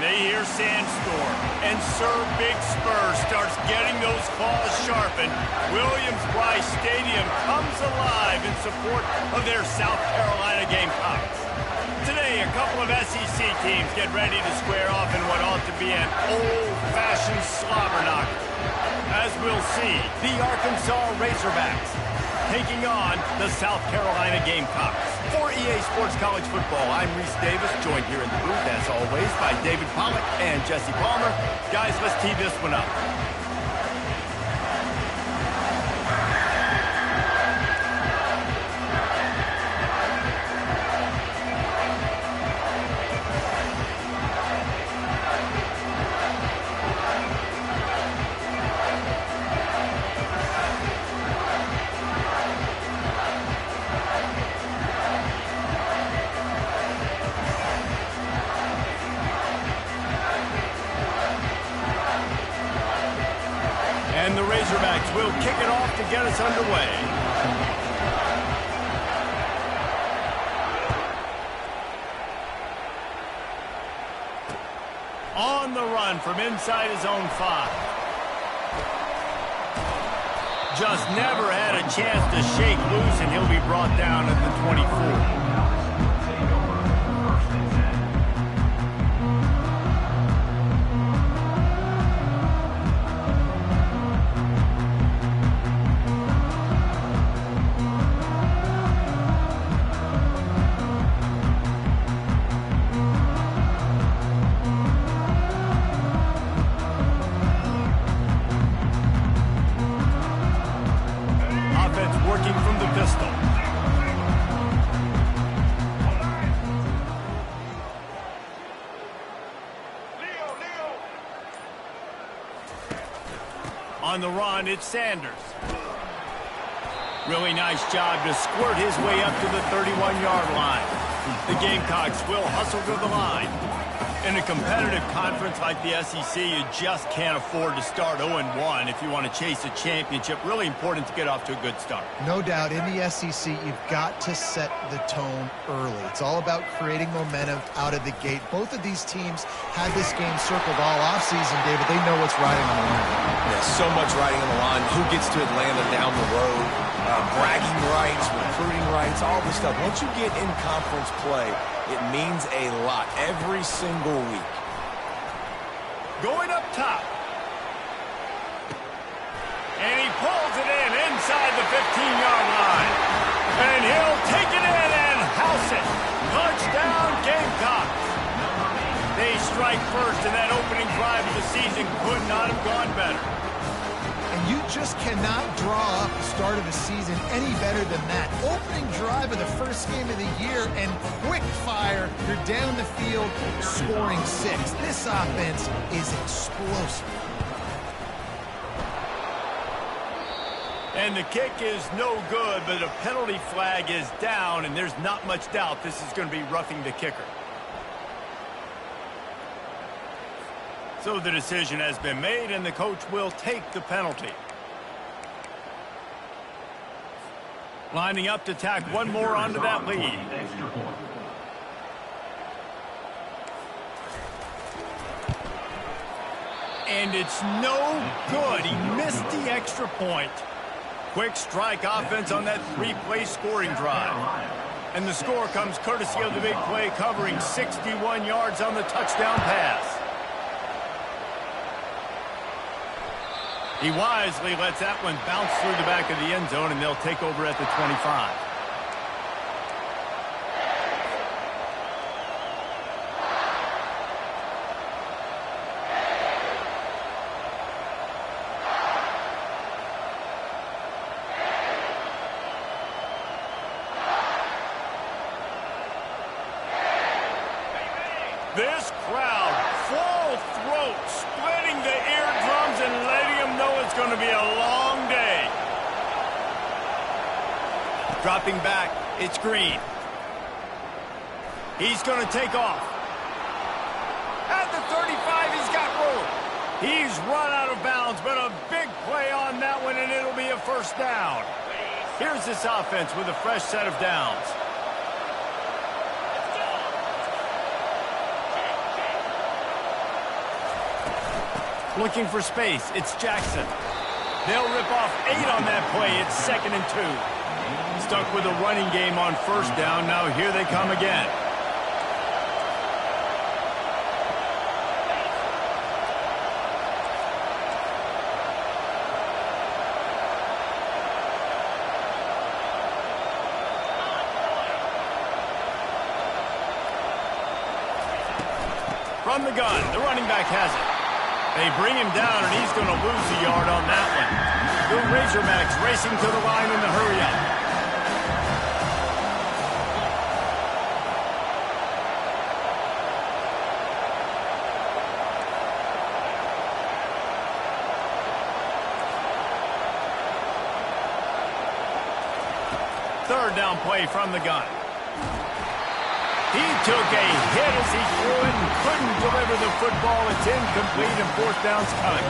they hear Sandstorm, and Sir Big Spur starts getting those claws sharpened. Williams-Brice Stadium comes alive in support of their South Carolina Gamecocks. Today, a couple of SEC teams get ready to square off in what ought to be an old-fashioned slobber knocker. As we'll see, the Arkansas Razorbacks taking on the South Carolina Gamecocks. For EA Sports College Football, I'm Reese Davis, joined here in the booth, as always, by David Pollack and Jesse Palmer. Guys, let's tee this one up. And the Razorbacks will kick it off to get us underway. On the run from inside his own 5. Just never had a chance to shake loose, and he'll be brought down at the 24. On the run, it's Sanders. Really nice job to squirt his way up to the 31-yard line. The Gamecocks will hustle to the line. In a competitive conference like the SEC, you just can't afford to start 0-1 if you want to chase a championship. Really important to get off to a good start. No doubt, in the SEC, you've got to set the tone early. It's all about creating momentum out of the gate. Both of these teams had this game circled all offseason, David. They know what's riding on the line. Yeah, so much riding on the line. Who gets to Atlanta down the road? Bragging rights, recruiting rights, all this stuff. Once you get in conference play, it means a lot every single week. Going up top. And he pulls it in inside the 15-yard line. And he'll take it in and house it. Touchdown, Gamecocks. They strike first, and that opening drive of the season could not have gone better. And you just cannot draw up the start of a season any better than that. Opening drive of the first game of the year, and quick fire, you're down the field scoring 6. This offense is explosive. And the kick is no good, but a penalty flag is down, and there's not much doubt this is going to be roughing the kicker. So the decision has been made, and the coach will take the penalty. Lining up to tack one more onto that lead. And it's no good. He missed the extra point. Quick strike offense on that 3-play scoring drive. And the score comes courtesy of the big play, covering 61 yards on the touchdown pass. He wisely lets that one bounce through the back of the end zone, and they'll take over at the 25. This crowd, full throat, splitting the eardrums and letting them know it's going to be a long day. Dropping back, it's Green. He's going to take off. At the 35, he's got room. He's run out of bounds, but a big play on that one, and it'll be a first down. Here's this offense with a fresh set of downs. Looking for space. It's Jackson. They'll rip off 8 on that play. It's 2nd and 2. Stuck with a running game on 1st down. Now here they come again. From the gun, the running back has it. They bring him down, and he's going to lose a yard on that one. The Razorbacks racing to the line in the hurry-up. Third down play from the gun. He took a hit as he threw it and couldn't deliver the football. It's incomplete and 4th down's coming.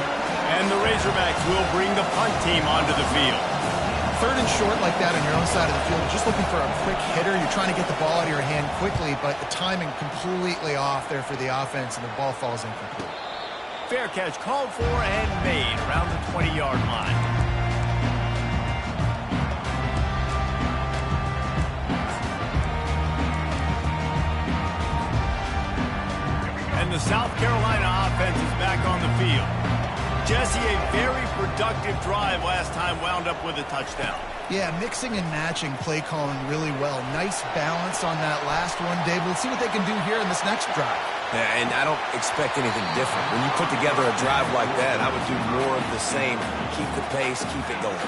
And the Razorbacks will bring the punt team onto the field. 3rd and short like that on your own side of the field, just looking for a quick hitter. You're trying to get the ball out of your hand quickly, but the timing completely off there for the offense, and the ball falls incomplete. Fair catch called for and made around the 20-yard line. The South Carolina offense is back on the field. Jesse, a very productive drive last time, wound up with a touchdown. Yeah, mixing and matching play calling really well. Nice balance on that last one, Dave. We'll see what they can do here in this next drive. Yeah, and I don't expect anything different. When you put together a drive like that, I would do more of the same. Keep the pace, keep it going.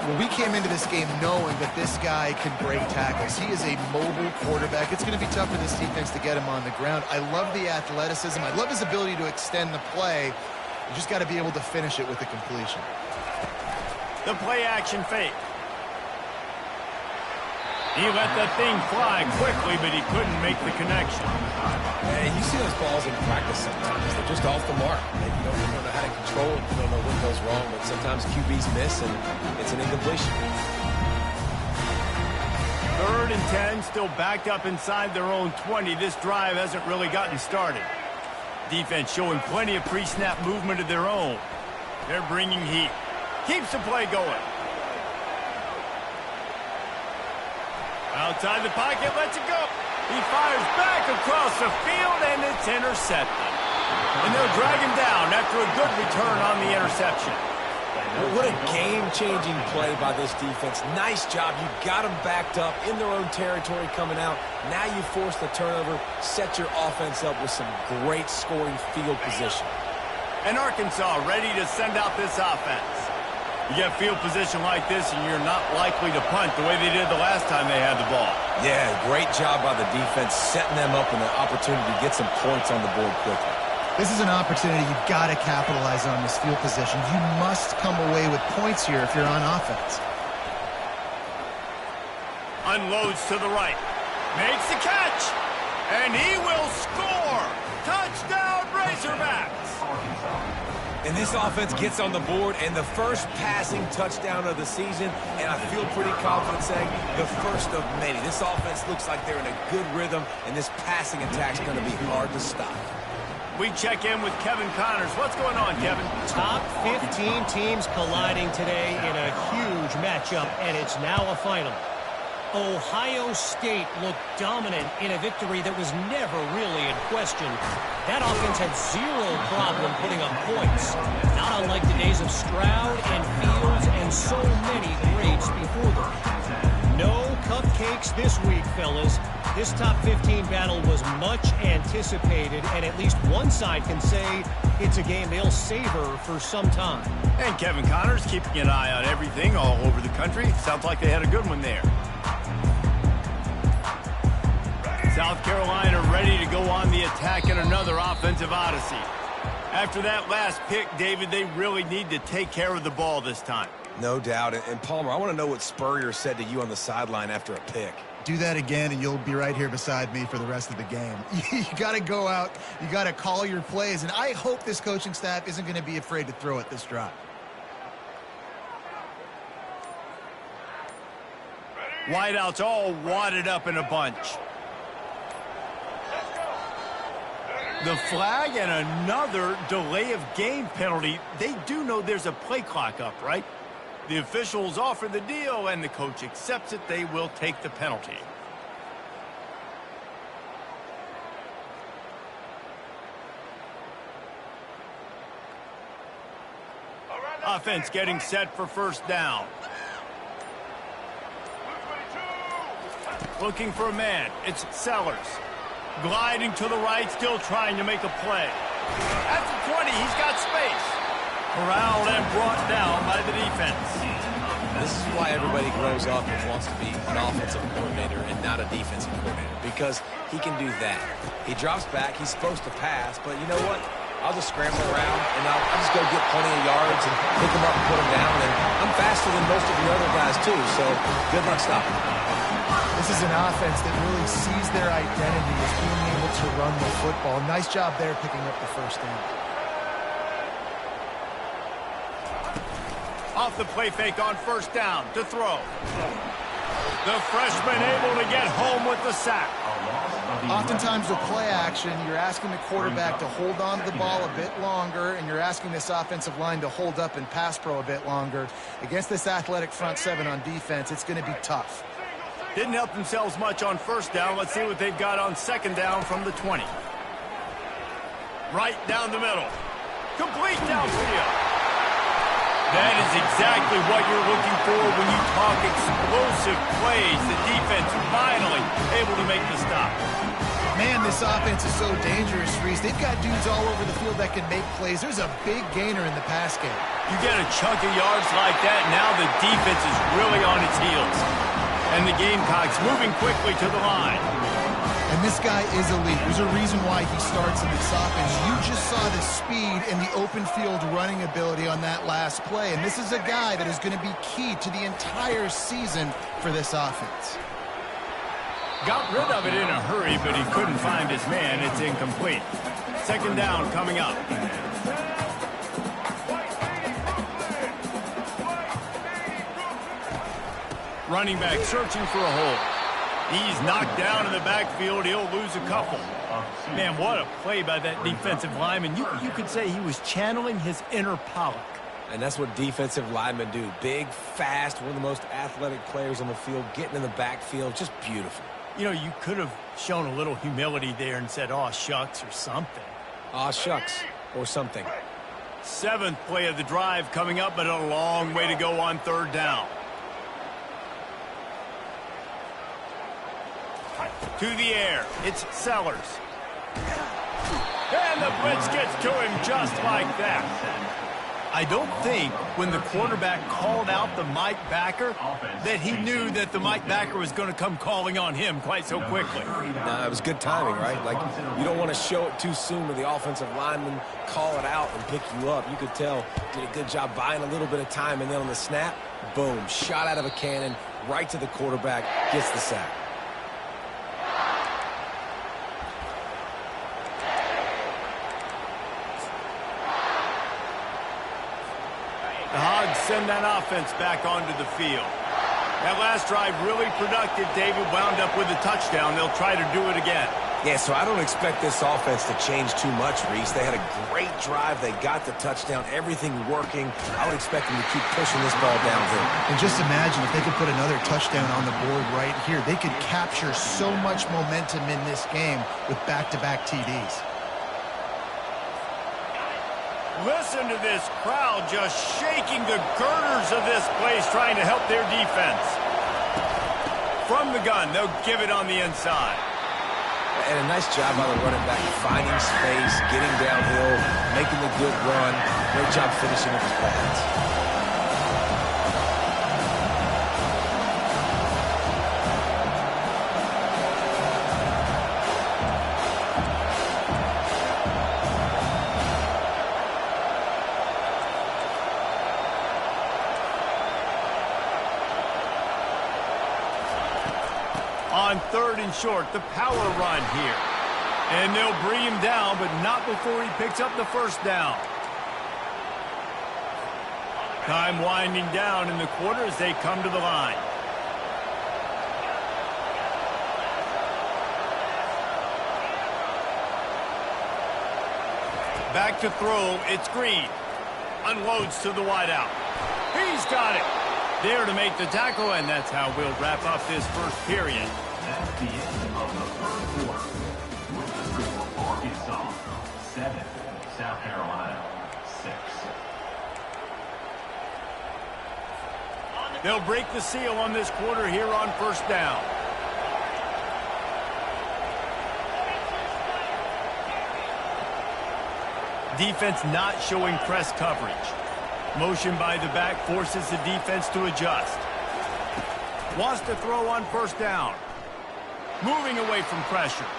Well, we came into this game knowing that this guy can break tackles. He is a mobile quarterback. It's going to be tough for this defense to get him on the ground. I love the athleticism. I love his ability to extend the play. You just got to be able to finish it with the completion. The play action fake. He let that thing fly quickly, but he couldn't make the connection. And you see those balls in practice sometimes. They're just off the mark. You don't know how to control it. You don't know what goes wrong, but sometimes QBs miss, and it's an incompletion. 3rd and 10, still backed up inside their own 20. This drive hasn't really gotten started. Defense showing plenty of pre-snap movement of their own. They're bringing heat. Keeps the play going. Outside the pocket, lets it go. He fires back across the field, and it's intercepted. And they'll drag him down after a good return on the interception. What a game-changing play by this defense. Nice job. You got them backed up in their own territory coming out. Now you force the turnover, set your offense up with some great scoring field position. And Arkansas ready to send out this offense. You get field position like this, and you're not likely to punt the way they did the last time they had the ball. Yeah, great job by the defense, setting them up with an opportunity to get some points on the board quickly. This is an opportunity you've got to capitalize on, this field position. You must come away with points here if you're on offense. Unloads to the right. Makes the catch. And he will score. Touchdown, Razorbacks. And this offense gets on the board, and the first passing touchdown of the season, and I feel pretty confident saying the first of many. This offense looks like they're in a good rhythm, and this passing attack's going to be hard to stop. We check in with Kevin Connors. What's going on, Kevin? Top 15 teams colliding today in a huge matchup, and it's now a final. Ohio State looked dominant in a victory that was never really in question. That offense had zero problem putting up points, not unlike the days of Stroud and Fields and so many greats before them. No cupcakes this week, fellas. This top 15 battle was much anticipated, and at least one side can say it's a game they'll savor for some time. And Kevin Connors keeping an eye on everything all over the country. Sounds like they had a good one there. South Carolina ready to go on the attack in another offensive odyssey. After that last pick, David, they really need to take care of the ball this time. No doubt. And Palmer, I want to know what Spurrier said to you on the sideline after a pick. Do that again, and you'll be right here beside me for the rest of the game. You got to go out. You got to call your plays, and I hope this coaching staff isn't going to be afraid to throw it this drive. Wideouts all wadded up in a bunch. The flag and another delay of game penalty. They do know there's a play clock up, right? The officials offer the deal, and the coach accepts it. They will take the penalty. Offense getting set for first down. Looking for a man. It's Sellers. Gliding to the right, still trying to make a play. At the 20, he's got space. Corralled and brought down by the defense. This is why everybody grows up and wants to be an offensive coordinator and not a defensive coordinator, because he can do that. He drops back, he's supposed to pass, but you know what? I'll just scramble around, and I'll just go get plenty of yards and pick them up and put them down, and I'm faster than most of the other guys, too, so good luck stopping. This is an offense that really sees their identity as being able to run the football. Nice job there picking up the first down. Off the play fake on first down to throw. The freshman able to get home with the sack. Oftentimes with play action, you're asking the quarterback to hold on to the ball a bit longer, and you're asking this offensive line to hold up in pass pro a bit longer. Against this athletic front seven on defense, it's going to be tough. Didn't help themselves much on first down. Let's see what they've got on second down from the 20. Right down the middle. Complete downfield. That is exactly what you're looking for when you talk explosive plays. The defense finally able to make the stop. Man, this offense is so dangerous, Reese. They've got dudes all over the field that can make plays. There's a big gainer in the pass game. You get a chunk of yards like that, now the defense is really on its heels. And the Gamecocks moving quickly to the line. And this guy is elite. There's a reason why he starts in this offense. You just saw the speed and the open field running ability on that last play. And this is a guy that is going to be key to the entire season for this offense. Got rid of it in a hurry, but he couldn't find his man. It's incomplete. Second down coming up. Running back searching for a hole. He's knocked down in the backfield. He'll lose a couple. Man, what a play by that defensive lineman. You could say he was channeling his inner Pollock. And that's what defensive linemen do. Big, fast, one of the most athletic players on the field, getting in the backfield, just beautiful. You know, you could have shown a little humility there and said, "Aw, shucks," or something. Aw, shucks, or something. Seventh play of the drive coming up, but a long way to go on third down. To the air, it's Sellers. And the blitz gets to him just like that. I don't think when the quarterback called out the Mike backer that he knew that the Mike backer was going to come calling on him quite so quickly. It was good timing, right? Like, you don't want to show it too soon with the offensive lineman, call it out and pick you up. You could tell, did a good job buying a little bit of time, and then on the snap, boom, shot out of a cannon, right to the quarterback, gets the sack. The Hogs send that offense back onto the field. That last drive really productive. David wound up with a touchdown. They'll try to do it again. Yeah, so I don't expect this offense to change too much, Reese. They had a great drive. They got the touchdown. Everything working. I would expect them to keep pushing this ball downhill. And just imagine if they could put another touchdown on the board right here. They could capture so much momentum in this game with back-to-back TDs. Listen to this crowd just shaking the girders of this place, trying to help their defense. From the gun, they'll give it on the inside. And a nice job by the running back, finding space, getting downhill, making the good run. Great job finishing with his pads. On third and short, the power run here. And they'll bring him down, but not before he picks up the first down. Time winding down in the quarter as they come to the line. Back to throw, it's Green. Unloads to the wideout. He's got it. There to make the tackle, and that's how we'll wrap up this first period. That's the end of the first quarter. With the score for Arkansas, 7, South Carolina, 6. They'll break the seal on this quarter here on first down. Defense not showing press coverage. Motion by the back forces the defense to adjust. Wants to throw on first down. Moving away from pressure.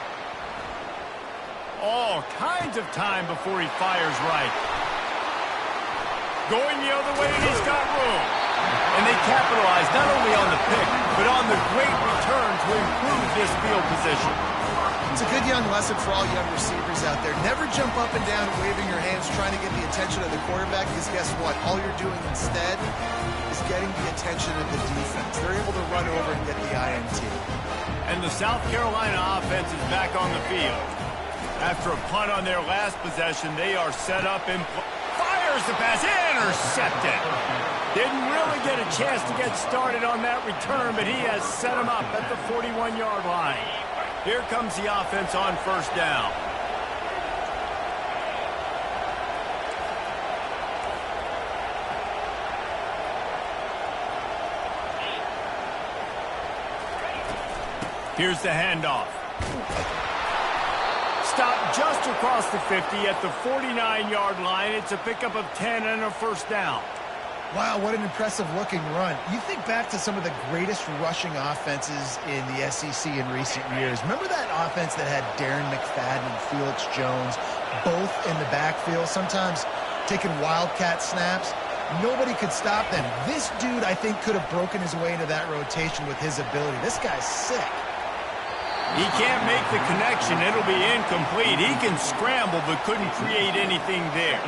All kinds of time before he fires right. Going the other way, and he's got room. And they capitalize not only on the pick, but on the great return to improve this field position. It's a good young lesson for all young receivers out there. Never jump up and down waving your hands trying to get the attention of the quarterback, because guess what? All you're doing instead is getting the attention of the defense. They're able to run over and get the INT. And the South Carolina offense is back on the field. After a punt on their last possession, they are set up and fires the pass. Intercepted. Didn't really get a chance to get started on that return, but he has set him up at the 41-yard line. Here comes the offense on first down. Here's the handoff. Stop just across the 50 at the 49-yard line. It's a pickup of 10 and a first down. Wow, what an impressive-looking run. You think back to some of the greatest rushing offenses in the SEC in recent years. Remember that offense that had Darren McFadden and Felix Jones both in the backfield, sometimes taking wildcat snaps? Nobody could stop them. This dude, I think, could have broken his way into that rotation with his ability. This guy's sick. He can't make the connection. It'll be incomplete. He can scramble, but couldn't create anything there.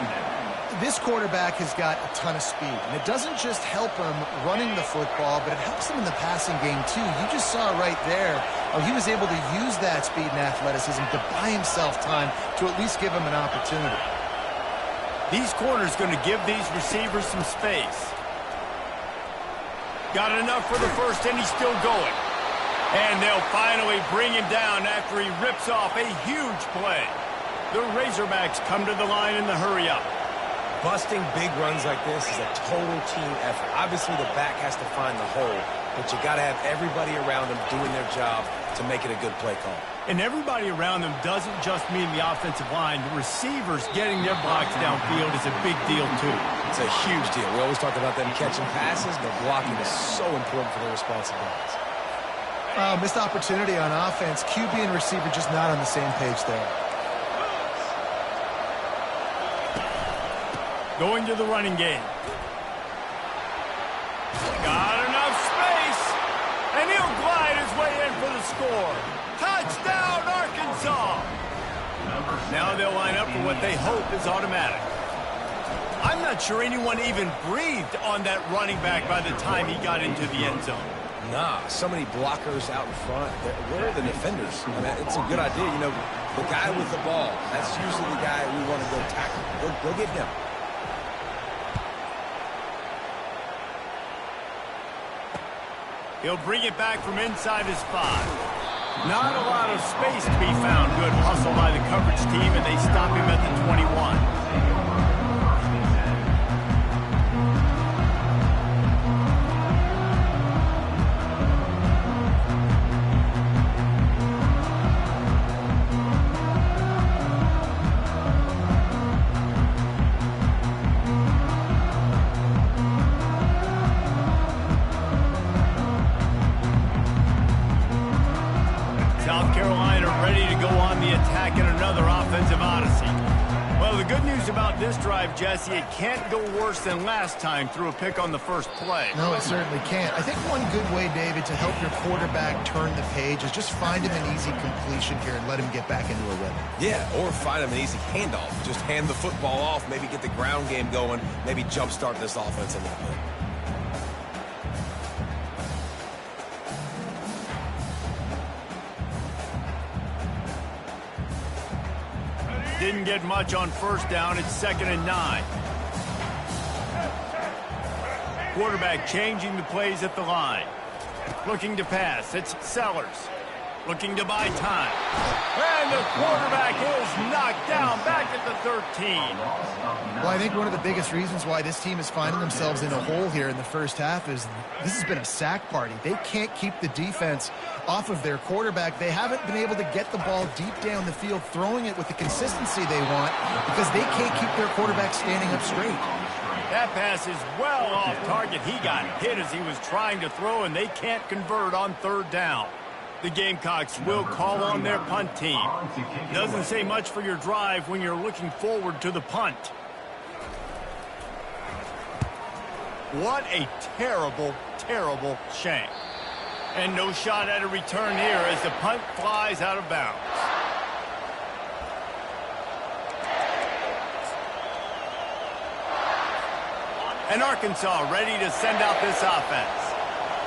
This quarterback has got a ton of speed, and it doesn't just help him running the football, but it helps him in the passing game too. You just saw right there how he was able to use that speed and athleticism to buy himself time to at least give him an opportunity. These corners going to give these receivers some space. Got enough for the first, and he's still going. And they'll finally bring him down after he rips off a huge play. The Razorbacks come to the line in the hurry-up. Busting big runs like this is a total team effort. Obviously, the back has to find the hole, but you got to have everybody around them doing their job to make it a good play call. And everybody around them doesn't just mean the offensive line. The receivers getting their blocks downfield is a big deal, too. It's a huge deal. We always talk about them catching passes. Their blocking is so important for their responsibilities. Missed opportunity on offense. QB and receiver just not on the same page there. Going to the running game. Got enough space. And he'll glide his way in for the score. Touchdown, Arkansas. Now they'll line up for what they hope is automatic. I'm not sure anyone even breathed on that running back by the time he got into the end zone. Nah, so many blockers out in front. Where are the defenders? I mean, it's a good idea. You know, the guy with the ball, that's usually the guy we want to go tackle. Go get him. He'll bring it back from inside his 5. Not a lot of space to be found. Good hustle by the coverage team, and they stop him at the 21. South Carolina ready to go on the attack in another offensive odyssey. Well, the good news about this drive, Jesse, it can't go worse than last time through a pick on the first play. No, it certainly can't. I think one good way, David, to help your quarterback turn the page is just find him an easy completion here and let him get back into a rhythm. Yeah, or find him an easy handoff. Just hand the football off, maybe get the ground game going, maybe jumpstart this offense a little bit. Didn't get much on first down. It's 2nd and 9. Quarterback changing the plays at the line. Looking to pass. It's Sellers. Looking to buy time. And the quarterback is knocked down back at the 13. Well, I think one of the biggest reasons why this team is finding themselves in a hole here in the first half is this has been a sack party. They can't keep the defense off of their quarterback. They haven't been able to get the ball deep down the field, throwing it with the consistency they want because they can't keep their quarterback standing up straight. That pass is well off target. He got hit as he was trying to throw, and they can't convert on 3rd down. The Gamecocks will call on their punt team. Doesn't say much for your drive when you're looking forward to the punt. What a terrible, terrible shank. And no shot at a return here as the punt flies out of bounds. And Arkansas ready to send out this offense.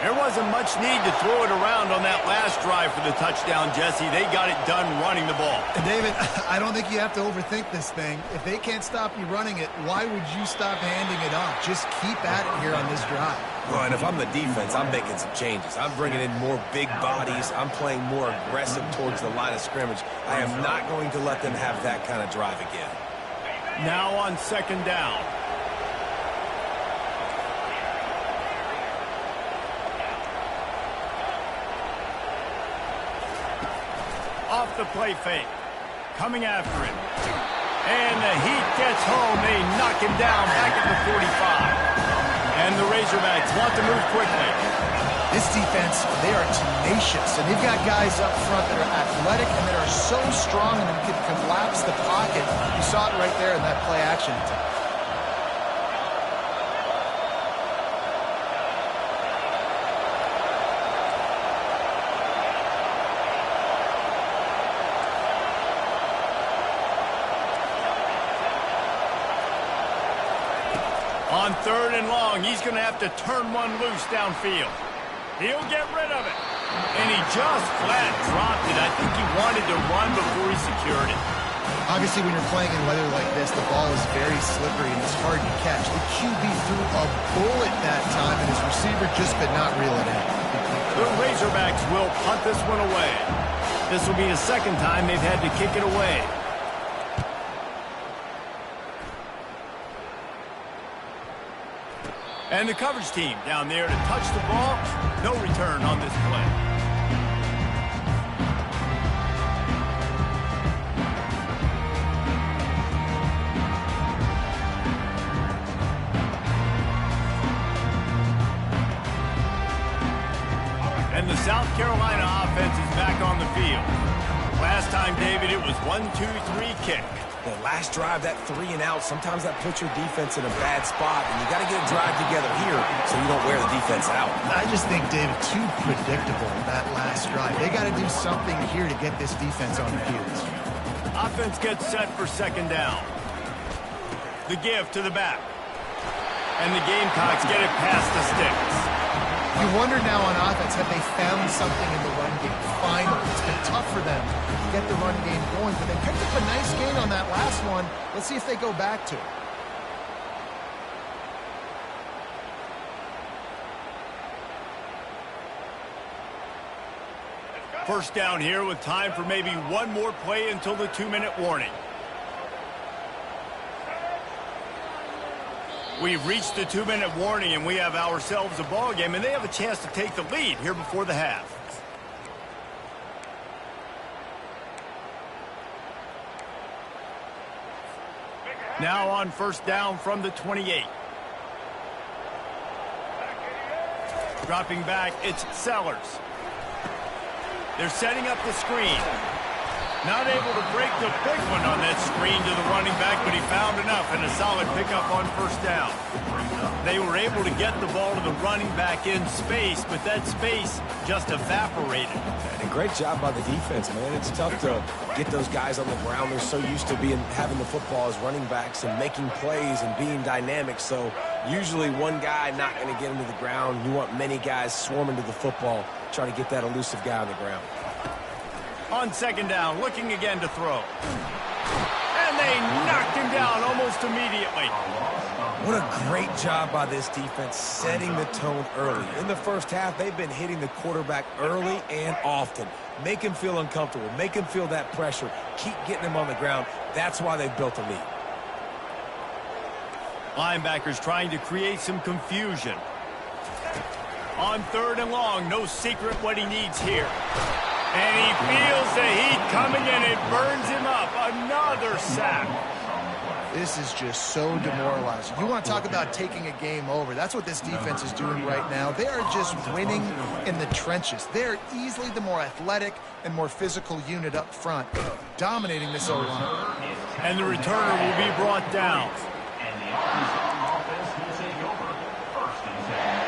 There wasn't much need to throw it around on that last drive for the touchdown, Jesse. They got it done running the ball. And David, I don't think you have to overthink this thing. If they can't stop you running it, why would you stop handing it off? Just keep at it here on this drive. Well, and if I'm the defense, I'm making some changes. I'm bringing in more big bodies. I'm playing more aggressive towards the line of scrimmage. I am not going to let them have that kind of drive again. Now on 2nd down. Off the play fake. Coming after him. And the heat gets home. They knock him down back at the 45. And the Razorbacks want to move quickly. This defense, they are tenacious. And they've got guys up front that are athletic and that are so strong and can collapse the pocket. You saw it right there in that play action attempt. On 3rd and long, he's going to have to turn one loose downfield. He'll get rid of it. And he just flat dropped it. I think he wanted to run before he secured it. Obviously, when you're playing in weather like this, the ball is very slippery and it's hard to catch. The QB threw a bullet that time, and his receiver just could not reel it in. The Razorbacks will punt this one away. This will be the 2nd time they've had to kick it away. And the coverage team down there to touch the ball. No return on this play. And the South Carolina offense is back on the field. Last time, David, it was 1-2-3 kick. The last drive, that 3 and out, sometimes that puts your defense in a bad spot, and you got to get a drive together here so you don't wear the defense out. I just think, David, too predictable that last drive. They got to do something here to get this defense on their heels. Offense gets set for 2nd down. The give to the back. And the Gamecocks get it past the sticks. You wonder now on offense, have they found something in the run game? Finally, it's been tough for them to get the run game going, but they picked up a nice gain on that last one. Let's see if they go back to it. First down here with time for maybe one more play until the 2-minute warning. We've reached the 2-minute warning, and we have ourselves a ball game, and they have a chance to take the lead here before the half. Now on 1st down from the 28. Dropping back, it's Sellers. They're setting up the screen. Not able to break the big one on that screen to the running back, but he found enough and a solid pickup on 1st down. They were able to get the ball to the running back in space, but that space just evaporated. And a great job by the defense, man. It's tough to get those guys on the ground. They're so used to having the football as running backs and making plays and being dynamic. So usually one guy not going to get into the ground. You want many guys swarming to the football, try to get that elusive guy on the ground. On 2nd down, looking again to throw. And they knocked him down almost immediately. What a great job by this defense setting the tone early. In the first half, they've been hitting the quarterback early and often. Make him feel uncomfortable. Make him feel that pressure. Keep getting him on the ground. That's why they've built a lead. Linebackers trying to create some confusion. On 3rd and long, no secret what he needs here. And he feels the heat coming and it burns him up. Another sack. This is just so demoralizing. You want to talk about taking a game over. That's what this defense is doing right now. They are just winning in the trenches. They're easily the more athletic and more physical unit up front, dominating this O-line. And the returner will be brought down. And the offense will take over. 1st and 10.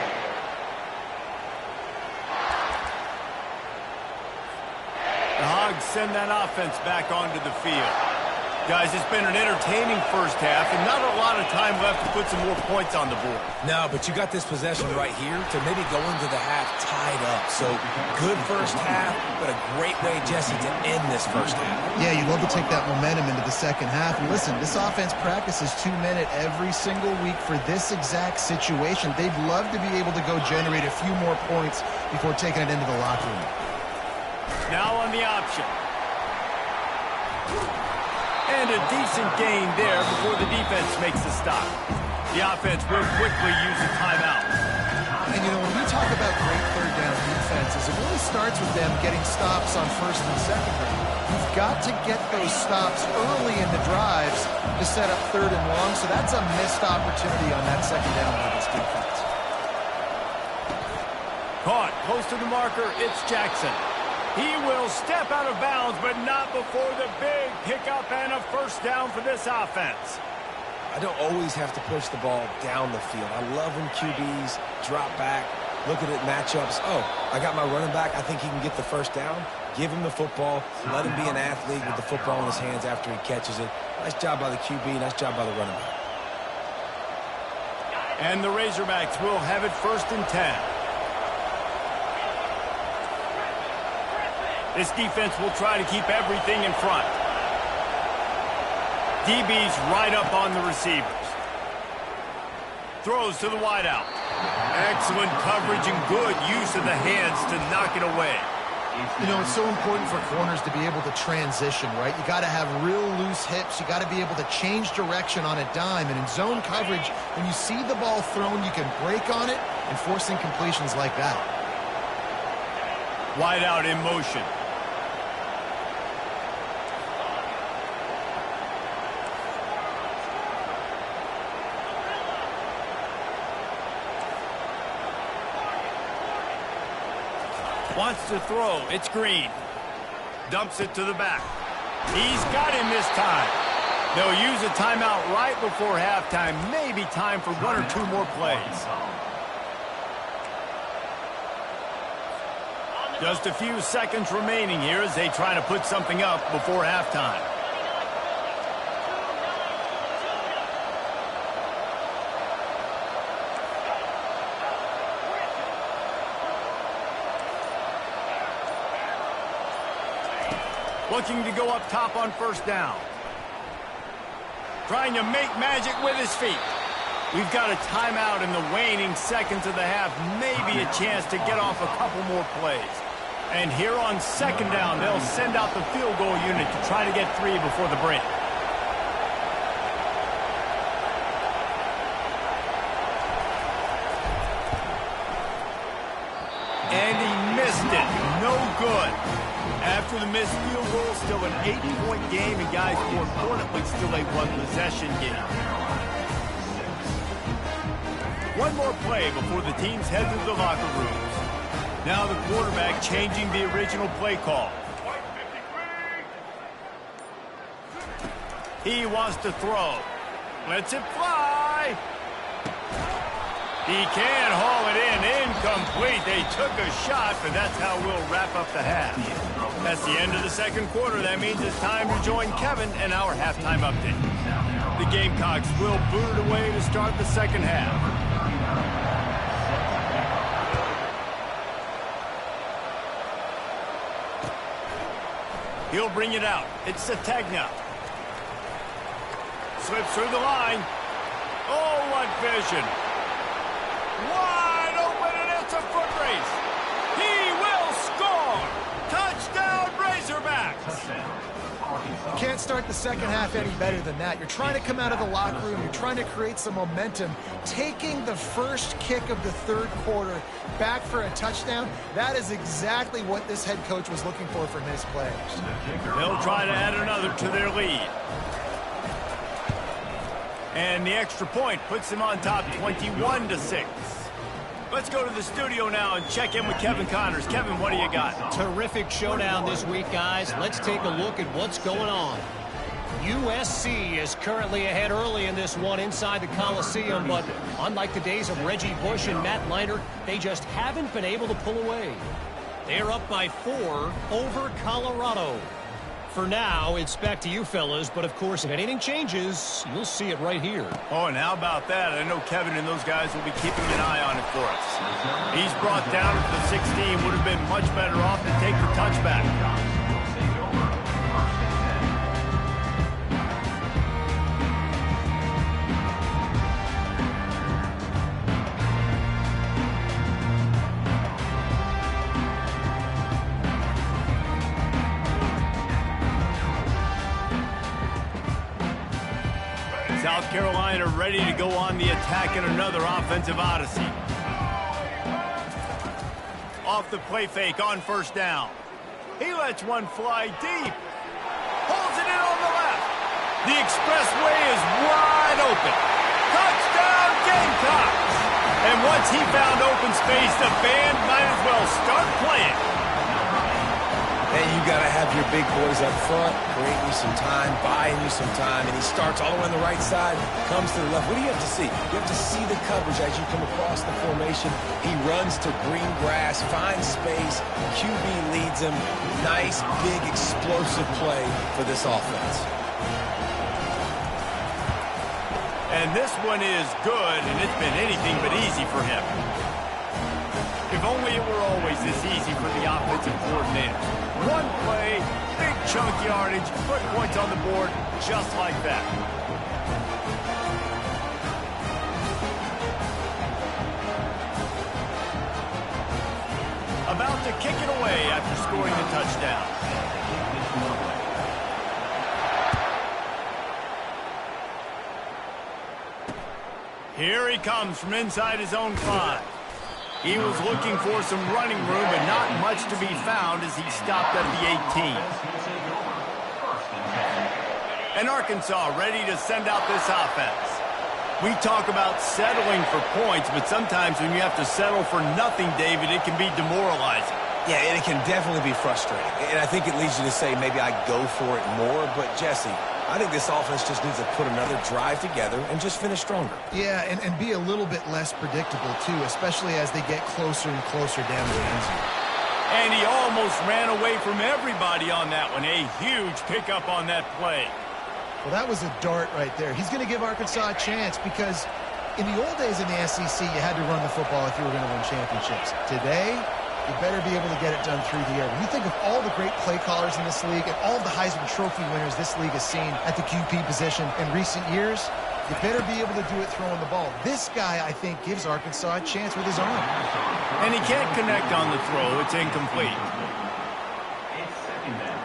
The Hogs send that offense back onto the field. Guys, it's been an entertaining first half and not a lot of time left to put some more points on the board. No, but you got this possession right here to maybe go into the half tied up. So good first half, but a great way, Jesse, to end this first half. Yeah, you'd love to take that momentum into the second half. And listen, this offense practices 2-minute every single week for this exact situation. They'd love to be able to go generate a few more points before taking it into the locker room. Now on the option. And a decent gain there before the defense makes the stop. The offense will quickly use a timeout. And, you know, when we talk about great third down defenses, it really starts with them getting stops on 1st and 2nd down. You've got to get those stops early in the drives to set up 3rd and long, so that's a missed opportunity on that 2nd down by this defense. Caught close to the marker, it's Jackson. He will step out of bounds, but not before the big pickup and a 1st down for this offense. I don't always have to push the ball down the field. I love when QBs drop back, look at it matchups. Oh, I got my running back. I think he can get the 1st down. Give him the football. Let him be an athlete with the football in his hands after he catches it. Nice job by the QB. Nice job by the running back. And the Razorbacks will have it 1st and 10. This defense will try to keep everything in front. DB's right up on the receivers. Throws to the wideout. Excellent coverage and good use of the hands to knock it away. You know, it's so important for corners to be able to transition, right? You got to have real loose hips. You got to be able to change direction on a dime. And in zone coverage, when you see the ball thrown, you can break on it and force incompletions like that. Wideout in motion. Wants to throw. It's Green. Dumps it to the back. He's got him this time. They'll use a timeout right before halftime. Maybe time for 1 or 2 more plays. Just a few seconds remaining here as they try to put something up before halftime. Looking to go up top on 1st down. Trying to make magic with his feet. We've got a timeout in the waning seconds of the half. Maybe a chance to get off a couple more plays. And here on 2nd down, they'll send out the field goal unit to try to get 3 before the break. And he missed it. No good. After the missed field goal, still an 8-point game, and guys, more importantly, still a 1-possession game. One more play before the teams head to the locker rooms. Now the quarterback changing the original play call. He wants to throw. Lets it fly. He can haul it in. Incomplete. They took a shot, but that's how we'll wrap up the half. That's the end of the 2nd quarter. That means it's time to join Kevin and our halftime update. The Gamecocks will boot it away to start the 2nd half. He'll bring it out. It's Sategna. Slips through the line. Oh, what vision. Wide open, and it's a foot race. He will score. Touchdown, Razorbacks. Touchdown, Arkansas. You can't start the second half any better than that. You're trying to come out of the locker room. You're trying to create some momentum. Taking the first kick of the third quarter back for a touchdown, that is exactly what this head coach was looking for from his players. They'll try to add another to their lead. And the extra point puts them on top 21-6. Let's go to the studio now and check in with Kevin Connors. Kevin, what do you got? Terrific showdown this week, guys. Let's take a look at what's going on. USC is currently ahead early in this one inside the Coliseum, but unlike the days of Reggie Bush and Matt Leinart, they just haven't been able to pull away. They're up by 4 over Colorado. For now, it's back to you fellas, but of course, if anything changes, you'll see it right here. Oh, and how about that? I know Kevin and those guys will be keeping an eye on it for us. He's brought down to the 16. Would have been much better off to take the touchback. South Carolina ready to go on the attack in another offensive odyssey. Off the play fake on first down. He lets one fly deep. Holds it in on the left. The expressway is wide open. Touchdown Gamecocks! And once he found open space, the band might as well start playing. And you got to have your big boys up front, creating you some time, buying you some time, and he starts all the way on the right side, comes to the left. What do you have to see? You have to see the coverage as you come across the formation. He runs to green grass, finds space, QB leads him. Nice, big, explosive play for this offense. And this one is good, and it's been anything but easy for him. If only it were always this easy for the offensive coordinator. One play, big chunk yardage, put points on the board just like that. About to kick it away after scoring the touchdown. Here he comes from inside his own 5. He was looking for some running room, but not much to be found as he stopped at the 18. And Arkansas ready to send out this offense. We talk about settling for points, but sometimes when you have to settle for nothing, David, it can be demoralizing. Yeah, and it can definitely be frustrating. And I think it leads you to say maybe I go for it more. But, Jesse, I think this offense just needs to put another drive together and just finish stronger. Yeah, and be a little bit less predictable, too, especially as they get closer and closer down to the end zone. And he almost ran away from everybody on that one. A huge pickup on that play. Well, that was a dart right there. He's going to give Arkansas a chance because in the old days in the SEC, you had to run the football if you were going to win championships. Today, you better be able to get it done through the air. When you think of all the great play callers in this league and all of the Heisman Trophy winners this league has seen at the QB position in recent years, you better be able to do it throwing the ball. This guy, I think, gives Arkansas a chance with his arm. And he can't connect on the throw. It's incomplete. It's second down.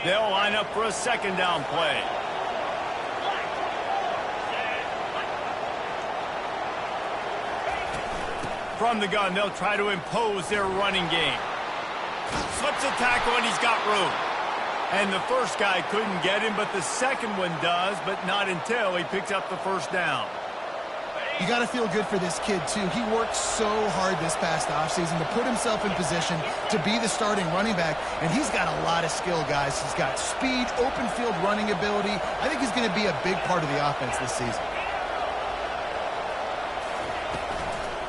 They'll line up for a second down play. From the gun, they'll try to impose their running game. Slips a tackle, and he's got room. And the first guy couldn't get him, but the second one does, but not until he picks up the first down. You got to feel good for this kid, too. He worked so hard this past offseason to put himself in position to be the starting running back, and he's got a lot of skill, guys. He's got speed, open field running ability. I think he's going to be a big part of the offense this season.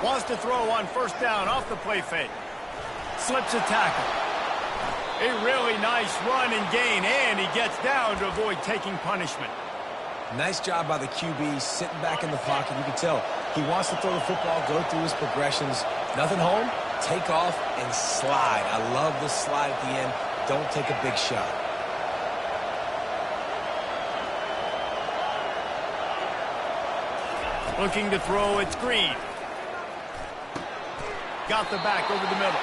Wants to throw on first down off the play fake. Slips a tackle. A really nice run and gain, and he gets down to avoid taking punishment. Nice job by the QB, sitting back in the pocket. You can tell he wants to throw the football, go through his progressions. Nothing home, Take off and slide. I love the slide at the end. Don't take a big shot. Looking to throw, it's Green. Got the back over the middle.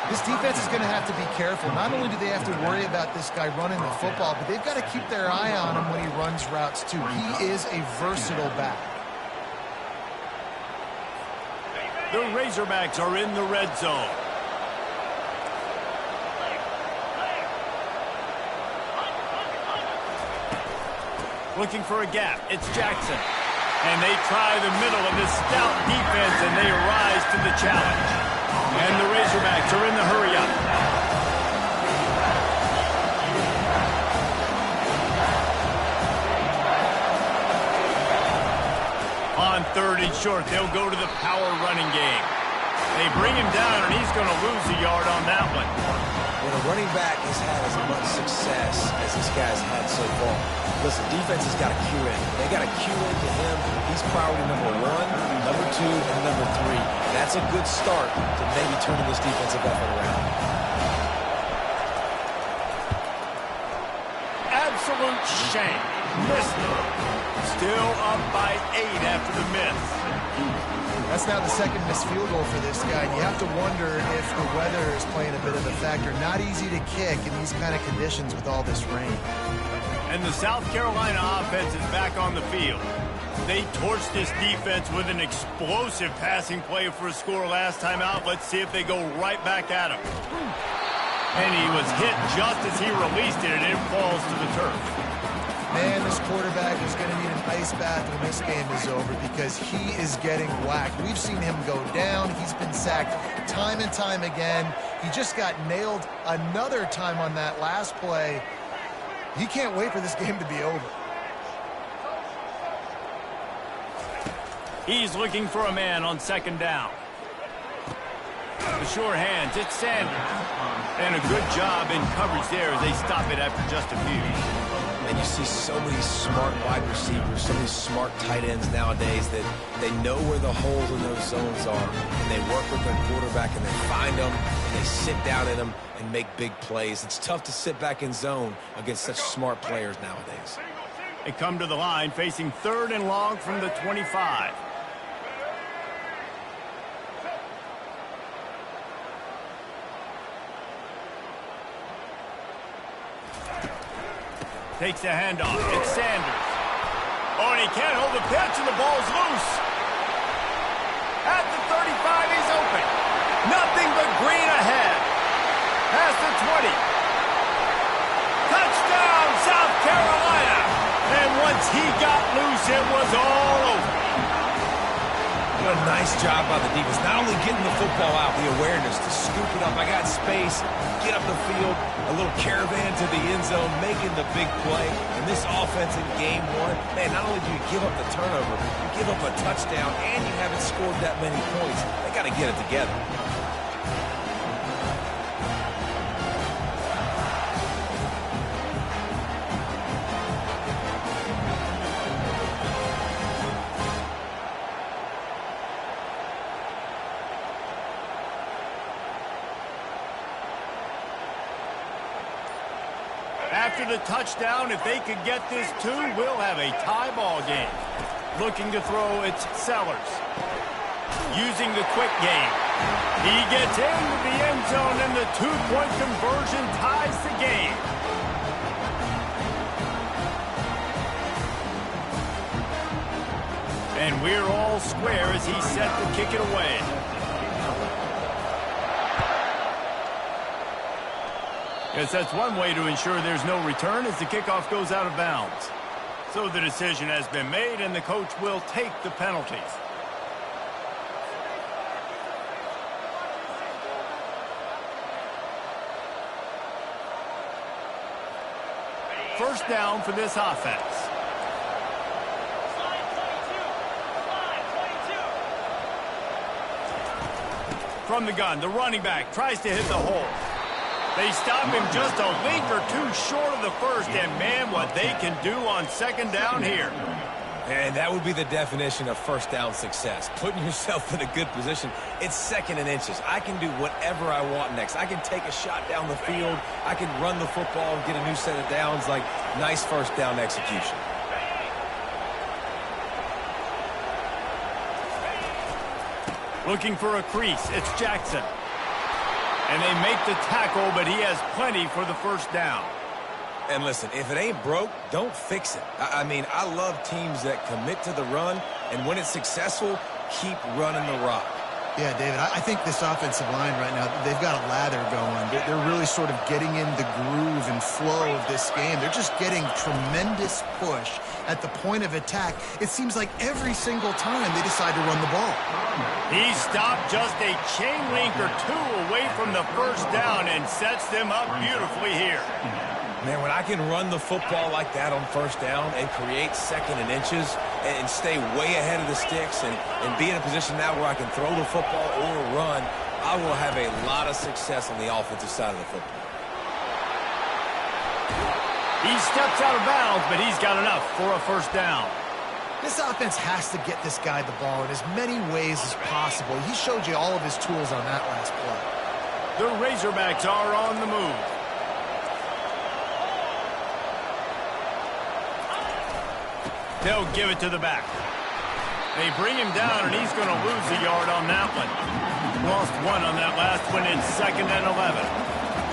This defense is going to have to be careful. Not only do they have to worry about this guy running the football, but they've got to keep their eye on him when he runs routes too. He is a versatile back. The Razorbacks are in the red zone. Looking for a gap. It's Jackson. And they try the middle of this stout defense, and they rise to the challenge. And the Razorbacks are in the hurry-up. On 3rd and short, they'll go to the power running game. They bring him down, and he's going to lose a yard on that one. When a running back has had as much success as this guy's had so far, listen, defense has got to cue in. They got to cue into him. He's priority number 1, number 2, and number 3. That's a good start to maybe turning this defensive effort around. Absolute shame. Missed it. Still up by 8 after the miss. That's now the second missed field goal for this guy. And you have to wonder if the weather is playing a bit of a factor. Not easy to kick in these kind of conditions with all this rain. And the South Carolina offense is back on the field. They torched this defense with an explosive passing play for a score last time out. Let's see if they go right back at him. And he was hit just as he released it, and it falls to the turf. Man, this quarterback is going to need an ice bath when this game is over because he is getting whacked. We've seen him go down. He's been sacked time and time again. He just got nailed another time on that last play. He can't wait for this game to be over. He's looking for a man on 2nd down. The sure hands, it's Sanders. And a good job in coverage there as they stop it after just a few. And you see so many smart wide receivers, so many smart tight ends nowadays that they know where the holes in those zones are. And they work with their quarterback and they find them and they sit down in them and make big plays. It's tough to sit back in zone against such smart players nowadays. They come to the line facing 3rd and long from the 25. Takes the handoff. It's Sanders. Oh, and he can't hold the pitch, and the ball's loose. At the 35, he's open. Nothing but green ahead. Past the 20. Touchdown, South Carolina. And once he got loose, it was all over. What a nice job by the defense. Not only getting the football out, the awareness to scoop it up. I got space, get up the field, a little caravan to the end zone, making the big play. And this offense in game 1, man, not only do you give up the turnover, you give up a touchdown, and you haven't scored that many points. They got to get it together. After the touchdown, if they could get this too, we'll have a tie ball game. Looking to throw, it's Sellers. Using the quick game. He gets into the end zone, and the 2-point conversion ties the game. And we're all square as he's set to kick it away. Yes, that's one way to ensure there's no return as the kickoff goes out of bounds. So the decision has been made, and the coach will take the penalties. First down for this offense. From the gun, the running back tries to hit the hole. They stop him just a link or two short of the first, and man, what they can do on 2nd down here. And that would be the definition of first down success. Putting yourself in a good position. It's 2nd and inches. I can do whatever I want next. I can take a shot down the field. I can run the football and get a new set of downs. Like, nice first down execution. Looking for a crease. It's Jackson. And they make the tackle, but he has plenty for the first down. And listen, if it ain't broke, don't fix it. I mean, I love teams that commit to the run, and when it's successful, keep running the rock. Yeah, David, I think this offensive line right now, they've got a lather going. They're really sort of getting in the groove and flow of this game. They're just getting tremendous push at the point of attack. It seems like every single time they decide to run the ball. He stopped just a chain link or two away from the first down and sets them up beautifully here. Man, when I can run the football like that on first down and create 2nd and inches and stay way ahead of the sticks and be in a position now where I can throw the football or run, I will have a lot of success on the offensive side of the football. He steps out of bounds, but he's got enough for a first down. This offense has to get this guy the ball in as many ways as possible. He showed you all of his tools on that last play. The Razorbacks are on the move. They'll give it to the back. They bring him down, and he's going to lose a yard on that one. Lost 1 on that last one in 2nd and 11.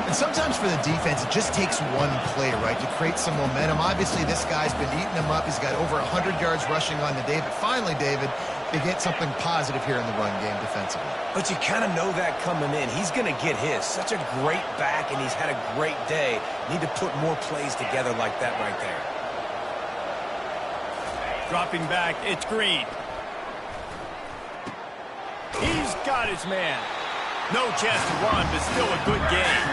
And sometimes for the defense, it just takes one play, right, to create some momentum. Obviously, this guy's been eating him up. He's got over 100 yards rushing on the day. But finally, David, they get something positive here in the run game defensively. But you kind of know that coming in. He's going to get his. Such a great back, and he's had a great day. Need to put more plays together like that right there. Dropping back, it's Green. He's got his man. No chance to run, but still a good game.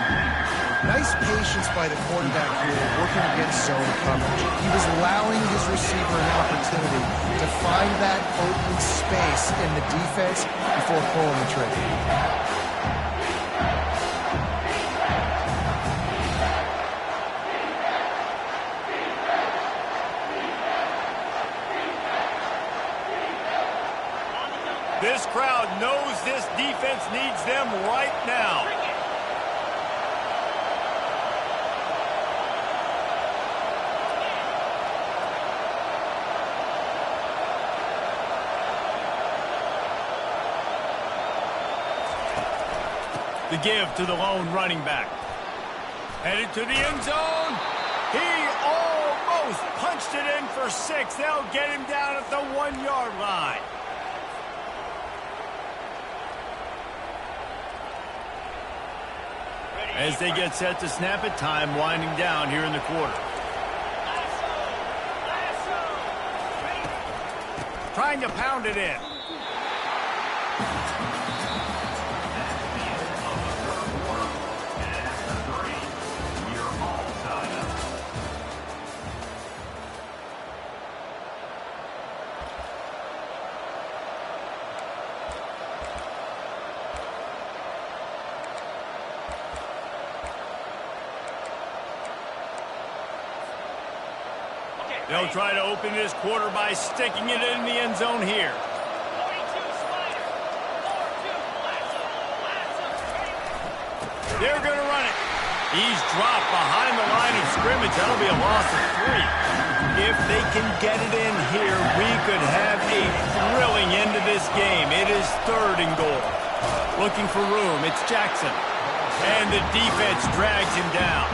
Nice patience by the quarterback here, working against zone coverage. He was allowing his receiver an opportunity to find that open space in the defense before pulling the trigger. This crowd knows this defense needs them right now. The give to the lone running back. Headed to the end zone. He almost punched it in for 6. They'll get him down at the 1-yard line. As they get set to snap it, time winding down here in the quarter. Trying to pound it in. They'll try to open this quarter by sticking it in the end zone here. They're going to run it. He's dropped behind the line of scrimmage. That'll be a loss of 3. If they can get it in here, we could have a thrilling end to this game. It is 3rd and goal. Looking for room. It's Jackson. And the defense drags him down.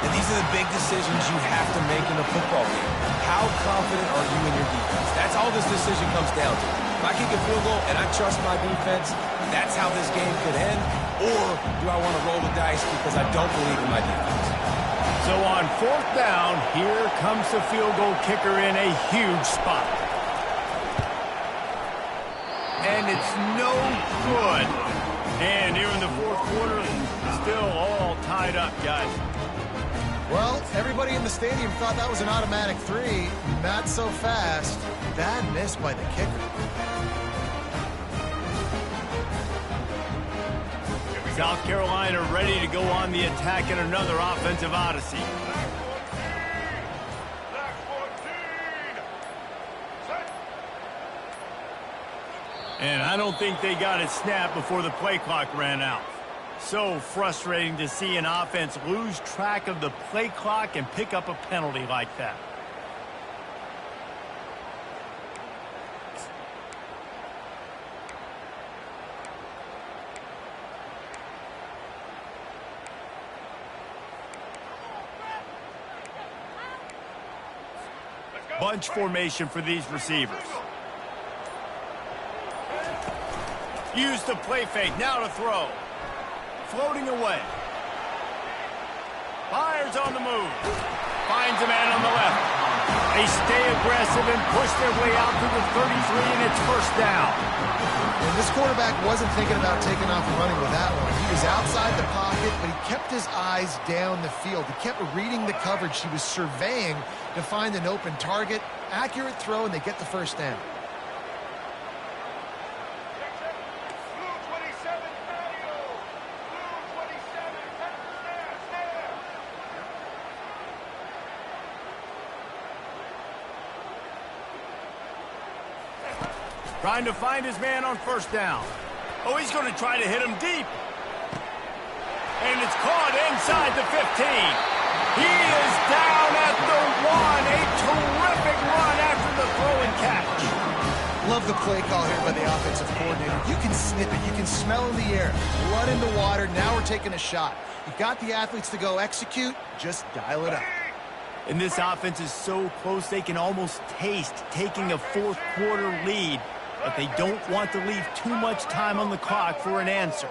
And these are the big decisions you have to make in a football game. How confident are you in your defense? That's all this decision comes down to. If I kick a field goal and I trust my defense, that's how this game could end. Or do I want to roll the dice because I don't believe in my defense? So on 4th down, here comes the field goal kicker in a huge spot. And it's no good. And here in the 4th quarter, still all tied up, guys. Well, everybody in the stadium thought that was an automatic 3. Not so fast. Bad miss by the kicker. South Carolina ready to go on the attack in another offensive odyssey. And I don't think they got it snapped before the play clock ran out. So frustrating to see an offense lose track of the play clock and pick up a penalty like that. Bunch formation for these receivers. Use the play fake, now to throw. Floating away. Fires on the move. Finds a man on the left. They stay aggressive and push their way out to the 33, and it's first down. And this quarterback wasn't thinking about taking off and running with that one. He was outside the pocket, but he kept his eyes down the field. He kept reading the coverage. He was surveying to find an open target. Accurate throw, and they get the first down. Trying to find his man on first down. Oh, he's going to try to hit him deep. And it's caught inside the 15. He is down at the 1. A terrific run after the throw and catch. Love the play call here by the offensive coordinator. You can snip it. You can smell in the air. Blood in the water. Now we're taking a shot. You've got the athletes to go execute. Just dial it up. And this offense is so close they can almost taste taking a fourth quarter lead. But they don't want to leave too much time on the clock for an answer.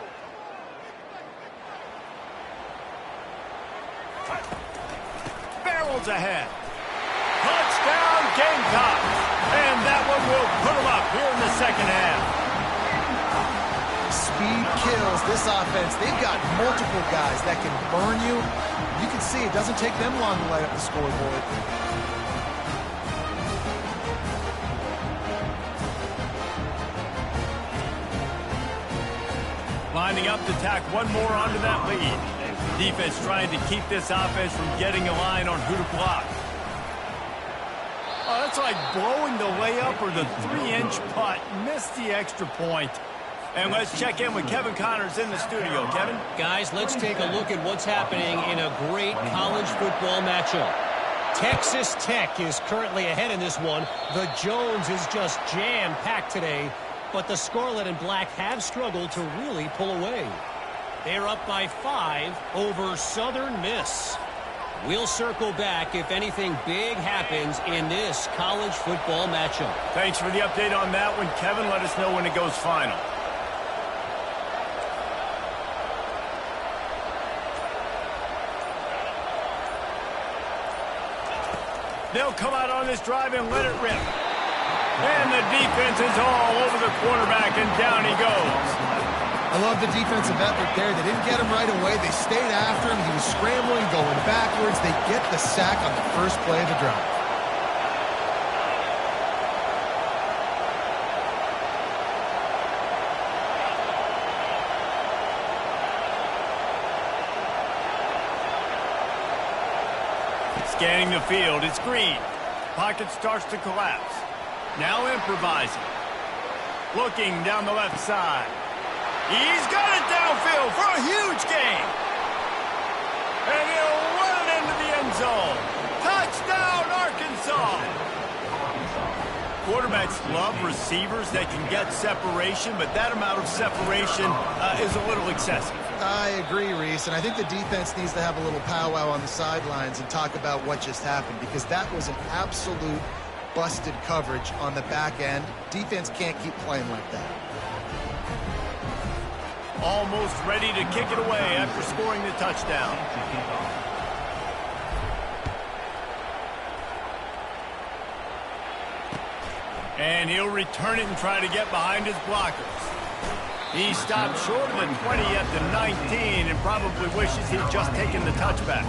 Barrels ahead. Touchdown, Gamecocks. And that one will put them up here in the second half. Speed kills this offense. They've got multiple guys that can burn you. You can see it doesn't take them long to light up the scoreboard. Lining up to tack one more onto that lead. Defense trying to keep this offense from getting a line on who to block. Oh, that's like blowing the layup or the 3-inch putt. Missed the extra point. And let's check in with Kevin Connors in the studio. Kevin? Guys, let's take a look at what's happening in a great college football matchup. Texas Tech is currently ahead in this one. The Jones is just jam-packed today. But the Scarlet and Black have struggled to really pull away. They're up by 5 over Southern Miss. We'll circle back if anything big happens in this college football matchup. Thanks for the update on that one, Kevin. Let us know when it goes final. They'll come out on this drive and let it rip. And the defense is all over the quarterback, and down he goes. I love the defensive effort there. They didn't get him right away. They stayed after him. He was scrambling, going backwards. They get the sack on the first play of the drive. Scanning the field, it's Green. Pocket starts to collapse. Now improvising. Looking down the left side. He's got it downfield for a huge gain. And he'll run it into the end zone. Touchdown, Arkansas. Quarterbacks love receivers that can get separation, but that amount of separation is a little excessive. I agree, Reese, and I think the defense needs to have a little powwow on the sidelines and talk about what just happened, because that was an absolute busted coverage on the back end. Defense can't keep playing like that. Almost ready to kick it away after scoring the touchdown. And he'll return it and try to get behind his blockers. He stopped short of the 20 at the 19 and probably wishes he'd just taken the touchback.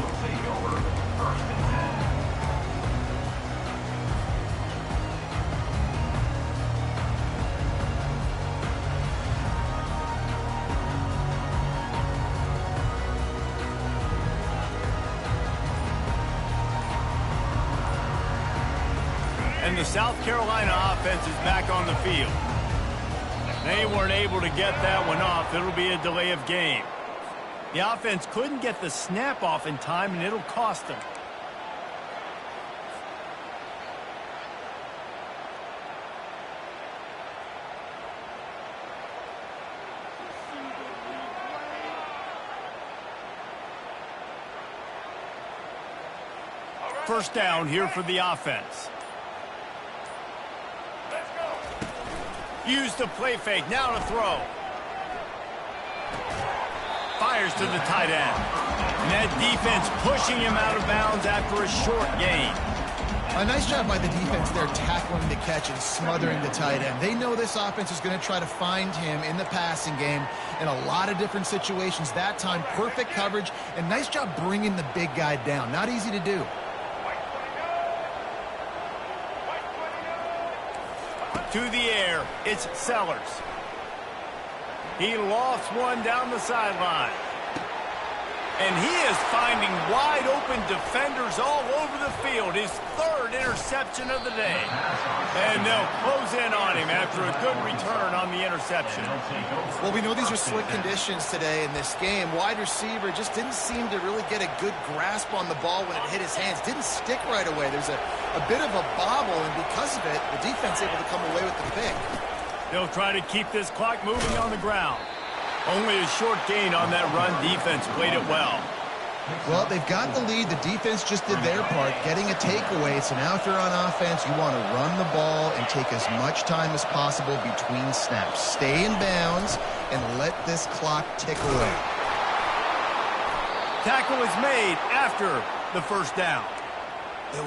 And the South Carolina offense is back on the field. They weren't able to get that one off. It'll be a delay of game. The offense couldn't get the snap off in time, and it'll cost them. First down here for the offense. Use the play fake. Now to throw. Fires to the tight end. And that defense pushing him out of bounds after a short gain. A nice job by the defense there tackling the catch and smothering the tight end. They know this offense is going to try to find him in the passing game in a lot of different situations. That time, perfect coverage, and nice job bringing the big guy down. Not easy to do. To the air, it's Sellers. He lofts one down the sideline. And he is finding wide-open defenders all over the field. His third interception of the day. And they'll close in on him after a good return on the interception. Well, we know these are slick conditions today in this game. Wide receiver just didn't seem to really get a good grasp on the ball when it hit his hands. Didn't stick right away. There's a bit of a bobble, and because of it, the defense able to come away with the pick. They'll try to keep this clock moving on the ground. Only a short gain on that run. Defense played it well. Well, they've got the lead. The defense just did their part, getting a takeaway. So now if you're on offense, you want to run the ball and take as much time as possible between snaps. Stay in bounds and let this clock tick away. Tackle is made after the first down.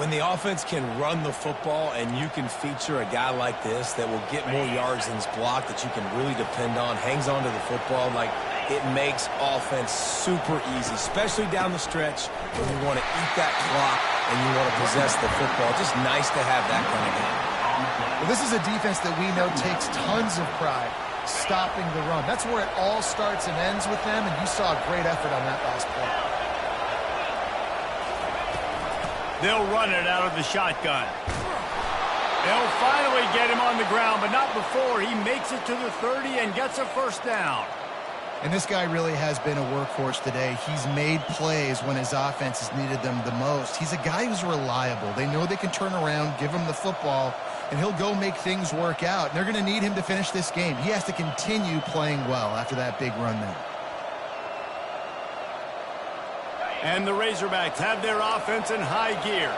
When the offense can run the football and you can feature a guy like this that will get more yards than his block that you can really depend on, hangs on to the football, like it makes offense super easy, especially down the stretch when you want to eat that clock and you want to possess the football. Just nice to have that kind of game. Well, this is a defense that we know takes tons of pride stopping the run. That's where it all starts and ends with them, and you saw a great effort on that last play. They'll run it out of the shotgun. They'll finally get him on the ground, but not before he makes it to the 30 and gets a first down. And this guy really has been a workhorse today. He's made plays when his offense has needed them the most. He's a guy who's reliable. They know they can turn around, give him the football, and he'll go make things work out. And they're going to need him to finish this game. He has to continue playing well after that big run there. And the Razorbacks have their offense in high gear.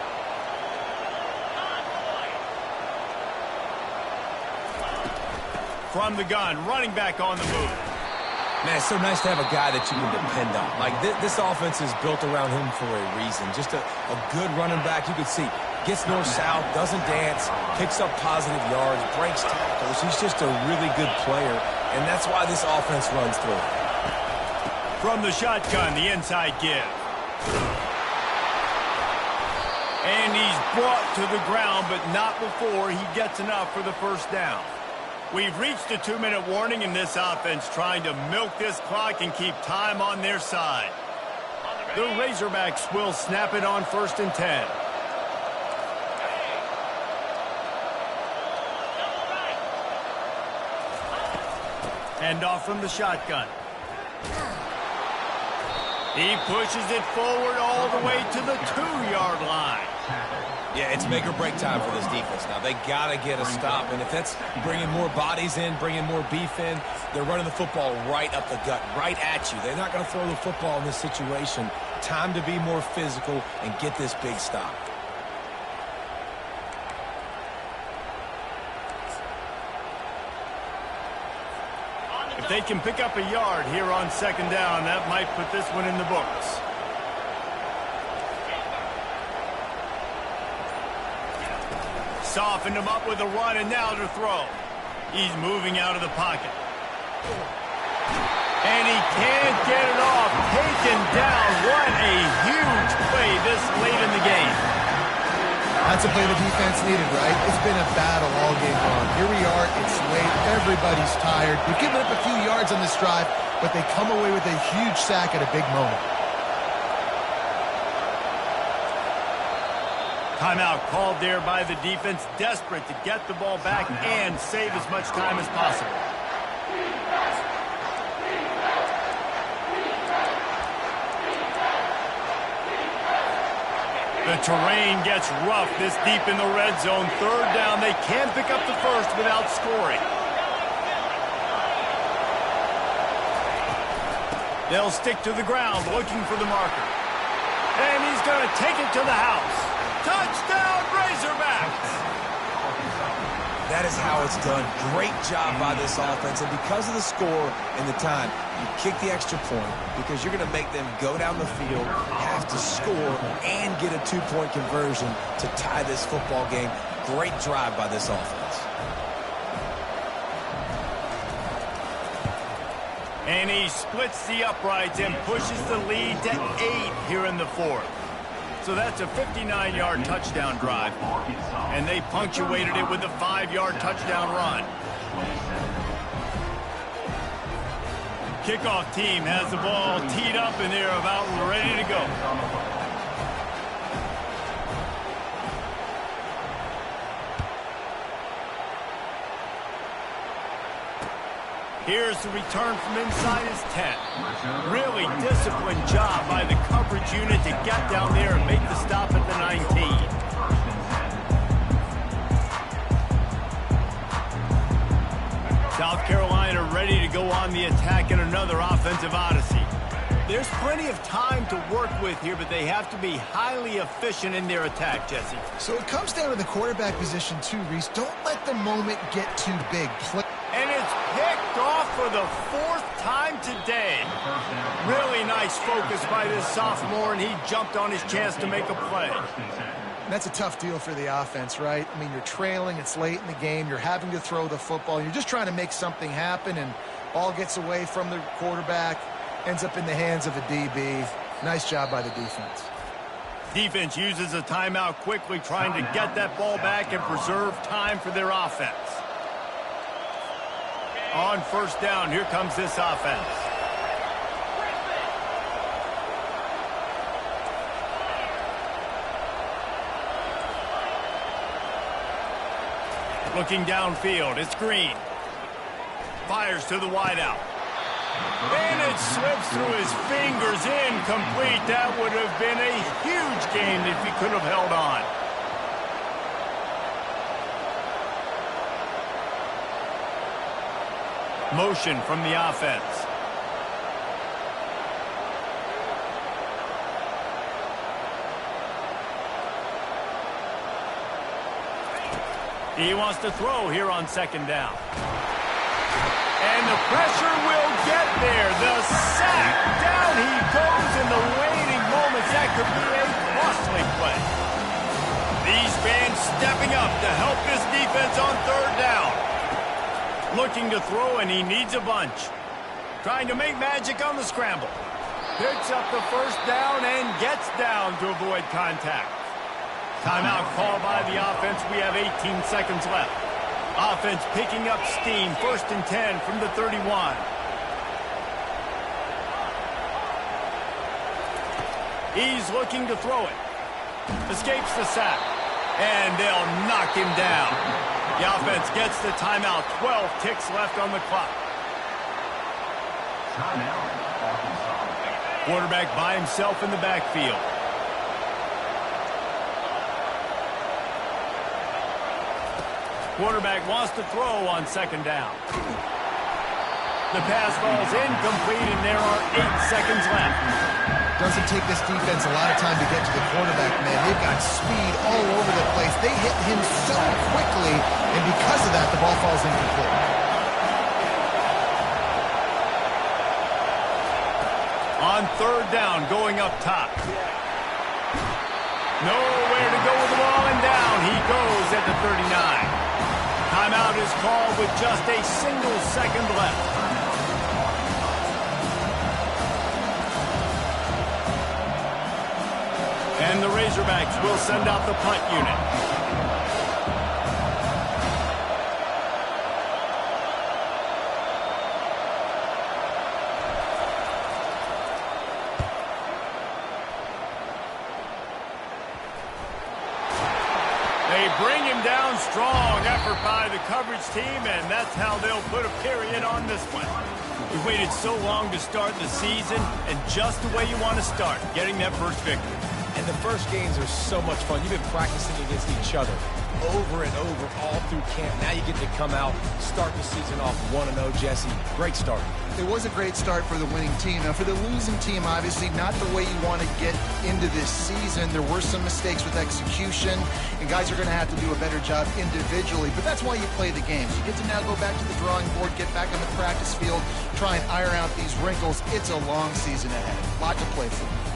From the gun, running back on the move. Man, it's so nice to have a guy that you can depend on. Like, this offense is built around him for a reason. Just a good running back. You can see, gets north-south, doesn't dance, picks up positive yards, breaks tackles. He's just a really good player, and that's why this offense runs through. From the shotgun, the inside give. And he's brought to the ground, but not before he gets enough for the first down. We've reached a 2-minute warning in this offense, trying to milk this clock and keep time on their side. The Razorbacks will snap it on 1st and 10. Hand off from the shotgun. He pushes it forward all the way to the 2-yard line. Yeah, it's make or break time for this defense now. They got to get a stop, and if that's bringing more bodies in, bringing more beef in, they're running the football right up the gut, right at you. They're not going to throw the football in this situation. Time to be more physical and get this big stop. If they can pick up a yard here on 2nd down, that might put this one in the books. Softened him up with a run, and now to throw. He's moving out of the pocket. And he can't get it off. Taken down. What a huge play this late in the game. That's a play the defense needed, right? It's been a battle all game long. Here we are. It's late. Everybody's tired. We've given up a few yards on this drive, but they come away with a huge sack at a big moment. Timeout called there by the defense, desperate to get the ball back and save as much time as possible. The terrain gets rough this deep in the red zone. Third down, they can't pick up the first without scoring. They'll stick to the ground looking for the marker. And he's going to take it to the house. Touchdown, Razorbacks! That is how it's done. Great job by this offense. And because of the score and the time, you kick the extra point because you're going to make them go down the field, have to score, and get a two-point conversion to tie this football game. Great drive by this offense. And he splits the uprights and pushes the lead to 8 here in the fourth. So that's a 59-yard touchdown drive. And they punctuated it with a 5-yard touchdown run. Kickoff team has the ball teed up and they're about ready to go. Here's the return from inside his 10. Really disciplined job by the coverage unit to get down there and make the stop at the 19. South Carolina ready to go on the attack in another offensive odyssey. There's plenty of time to work with here, but they have to be highly efficient in their attack, Jesse. So it comes down to the quarterback position too, Reese. Don't let the moment get too big. And it's picked off for the 4th time today. Really nice focus by this sophomore, and he jumped on his chance to make a play. That's a tough deal for the offense, right? I mean, you're trailing, it's late in the game, you're having to throw the football, you're just trying to make something happen, and ball gets away from the quarterback, ends up in the hands of a DB. Nice job by the defense. Defense uses a timeout quickly, trying to get that ball back and preserve time for their offense. On first down, here comes this offense. Looking downfield, it's Green. Fires to the wideout. And it slips through his fingers, incomplete. That would have been a huge gain if he could have held on. Motion from the offense. He wants to throw here on second down. And the pressure will get there. The sack. Down he goes in the waning moments. That could be a costly play. These fans stepping up to help this defense on third down. Looking to throw, and he needs a bunch. Trying to make magic on the scramble. Picks up the first down and gets down to avoid contact. Timeout called by the offense. We have 18 seconds left. Offense picking up steam. 1st and 10 from the 31. He's looking to throw it. Escapes the sack. And they'll knock him down. The offense gets the timeout. 12 ticks left on the clock. Quarterback by himself in the backfield. Quarterback wants to throw on second down. The pass falls incomplete, and there are 8 seconds left. Doesn't take this defense a lot of time to get to the quarterback, man. They've got speed all over the place. They hit him so quickly, and because of that, the ball falls incomplete. On third down, going up top. Nowhere to go with the ball, and down he goes at the 39. Timeout is called with just a single second left. And the Razorbacks will send out the punt unit. They bring him down strong. Effort by the coverage team, and that's how they'll put a period on this one. You've waited so long to start the season, and just the way you want to start, getting that first victory. And the first games are so much fun. You've been practicing against each other over and over all through camp. Now you get to come out, start the season off 1-0, Jesse. Great start. It was a great start for the winning team. Now, for the losing team, obviously not the way you want to get into this season. There were some mistakes with execution, and guys are going to have to do a better job individually. But that's why you play the games. You get to now go back to the drawing board, get back on the practice field, try and iron out these wrinkles. It's a long season ahead. A lot to play for.